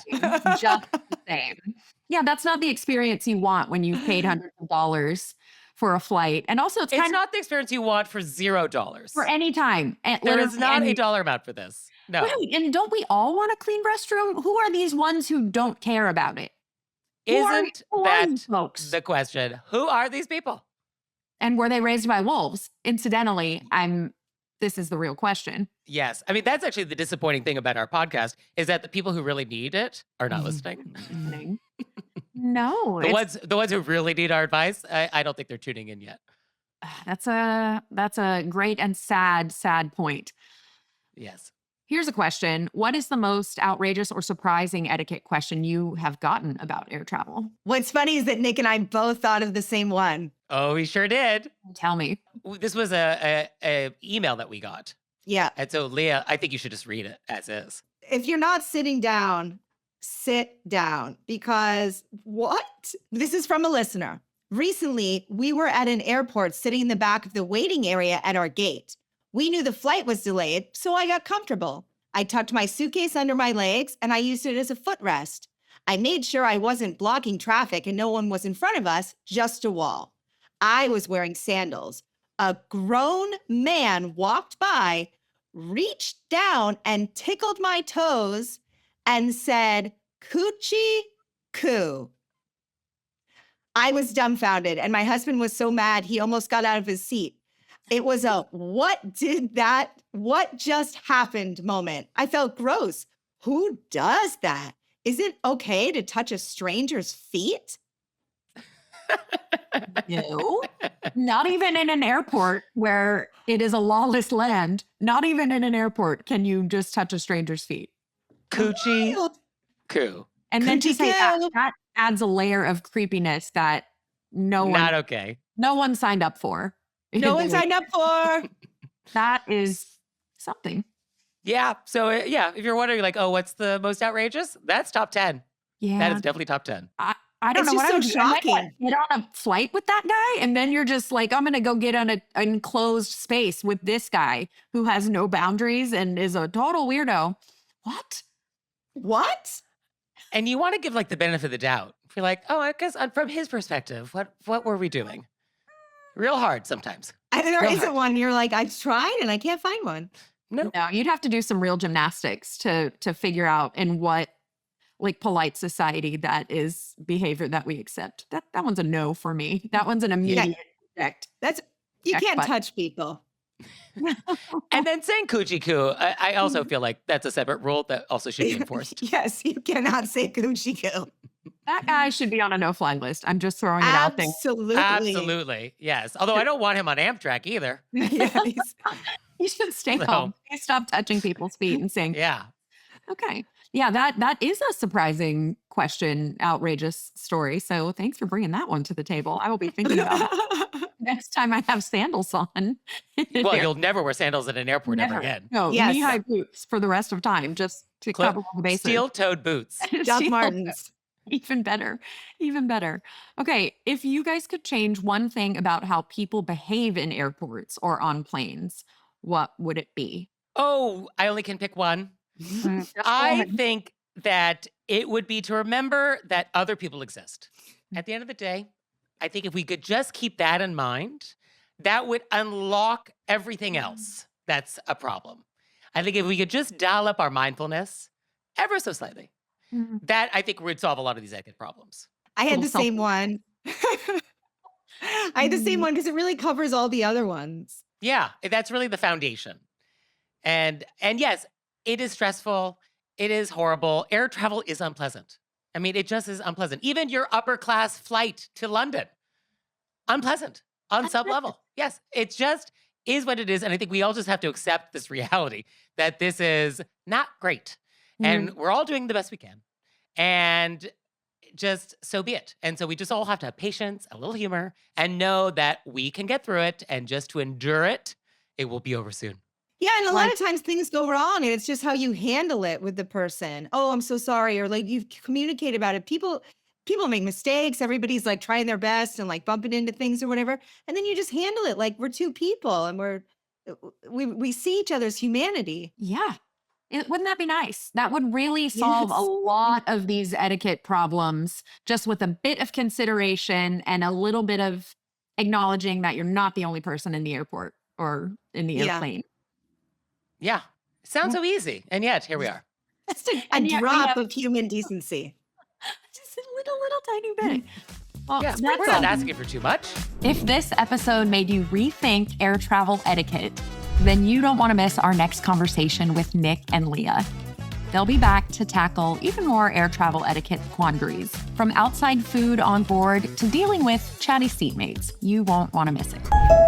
S2: Just the same. Yeah, that's not the experience you want when you've paid hundreds of dollars for a flight. And also, it's
S1: not the experience you want for $0.
S2: For any time.
S1: There is not a dollar amount for this. No.
S2: Wait, and don't we all want a clean restroom? Who are these ones who don't care about it?
S1: Isn't
S2: Who are you
S1: that
S2: folks?
S1: the question? Who are these people?
S2: And were they raised by wolves? Incidentally, this is the real question.
S1: Yes. I mean, that's actually the disappointing thing about our podcast is that the people who really need it are not listening.
S2: No,
S1: The ones who really need our advice, I don't think they're tuning in yet.
S2: that's a great and sad point.
S1: Yes.
S2: Here's a question. What is the most outrageous or surprising etiquette question you have gotten about air travel?
S3: What's funny is that Nick and I both thought of the same one.
S1: Oh, we sure did.
S2: Tell me.
S1: This was a email that we got.
S3: Yeah.
S1: And so, Leah, I think you should just read it as is.
S3: If you're not sitting down, sit down, because what? This is from a listener. Recently, we were at an airport sitting in the back of the waiting area at our gate. We knew the flight was delayed, so I got comfortable. I tucked my suitcase under my legs and I used it as a footrest. I made sure I wasn't blocking traffic and no one was in front of us, just a wall. I was wearing sandals. A grown man walked by, reached down and tickled my toes and said, "Coochie coo." I was dumbfounded and my husband was so mad he almost got out of his seat. It was a what just happened moment. I felt gross. Who does that? Is it okay to touch a stranger's feet?
S2: No, not even in an airport where it is a lawless land. Not even in an airport can you just touch a stranger's feet.
S1: Coochie coo.
S2: And then to
S3: Coochie
S2: say
S3: coo.
S2: that adds a layer of creepiness that no
S1: Not okay.
S2: one signed up for.
S3: No one signed up for.
S2: That is something.
S1: Yeah. So, yeah, if you're wondering, like, oh, what's the most outrageous? That's top 10.
S2: Yeah.
S1: That is definitely top 10.
S2: I don't
S3: It's
S2: know
S3: just
S2: what I would
S3: so
S2: do. I might,
S3: shocking.
S2: get on a flight with that guy, and then you're just like, I'm going to go get on an enclosed space with this guy who has no boundaries and is a total weirdo. What?
S3: What?
S1: And you want to give, like, the benefit of the doubt. If you're like, oh, I guess from his perspective, what were we doing? Real hard sometimes.
S3: And there
S1: Real
S3: isn't
S1: hard.
S3: one. You're like, I've tried and I can't find one.
S1: No.
S2: No, you'd have to do some real gymnastics to figure out in what like polite society that is behavior that we accept. That one's a no for me. That one's an immediate reject.
S3: That's you
S2: Check
S3: can't
S2: button.
S3: touch people.
S1: And then saying coochie coo, I also feel like that's a separate rule that also should be enforced.
S3: Yes, you cannot say coochie coo.
S2: That guy should be on a no-fly list. I'm just throwing it out there.
S3: Absolutely.
S1: Absolutely. Yes. Although I don't want him on Amtrak either.
S3: Yeah, he's-
S2: You should stay
S1: No.
S2: home. Please stop touching people's feet and saying,
S1: Yeah.
S2: okay. Yeah, that is a surprising question, outrageous story. So thanks for bringing that one to the table. I will be thinking about it next time I have sandals on.
S1: Well, you'll never wear sandals at an airport ever
S2: Never.
S1: again.
S2: No,
S3: Yes.
S2: knee-high boots for the rest of time, just to cover all the bases.
S1: Steel-toed boots.
S3: Doc
S2: Steel-
S3: Martens.
S2: Even better. Even better. Okay, if you guys could change one thing about how people behave in airports or on planes, what would it be?
S1: Oh, I only can pick one.
S2: Just go
S1: I
S2: ahead.
S1: think that it would be to remember that other people exist. At the end of the day, I think if we could just keep that in mind, that would unlock everything else that's a problem. I think if we could just dial up our mindfulness ever so slightly,
S2: Mhm.
S1: that I think would solve a lot of these etiquette problems.
S3: I had the
S2: Little
S3: same one. I had the same one because it really covers all the other ones.
S1: Yeah, that's really the foundation. And yes, it is stressful. It is horrible. Air travel is unpleasant. I mean, it just is unpleasant. Even your upper class flight to London, unpleasant on some level. Yes, it just is what it is. And I think we all just have to accept this reality that this is not great. And we're all doing the best we can. And just so be it. And so we just all have to have patience, a little humor, and know that we can get through it. And just to endure it, it will be over soon.
S3: Yeah, and a lot
S2: Like-
S3: of times things go wrong and it's just how you handle it with the person. Oh, I'm so sorry. Or like you've communicated about it. People make mistakes. Everybody's like trying their best and like bumping into things or whatever. And then you just handle it like we're two people and we see each other's humanity.
S2: Yeah. Wouldn't that be nice? That would really solve a
S3: Yes.
S2: lot of these etiquette problems just with a bit of consideration and a little bit of acknowledging that you're not the only person in the airport or in the
S3: Yeah.
S2: airplane.
S1: Yeah. Sounds so easy. And yet, here we are.
S3: Just a
S2: And yet we
S3: drop
S2: have-
S3: of human decency.
S2: Just a little tiny bit. Well,
S1: Yeah,
S2: that's
S1: we're not
S2: all.
S1: asking for too much.
S2: If this episode made you rethink air travel etiquette, then you don't want to miss our next conversation with Nick and Leah. They'll be back to tackle even more air travel etiquette quandaries, from outside food on board to dealing with chatty seatmates. You won't want to miss it.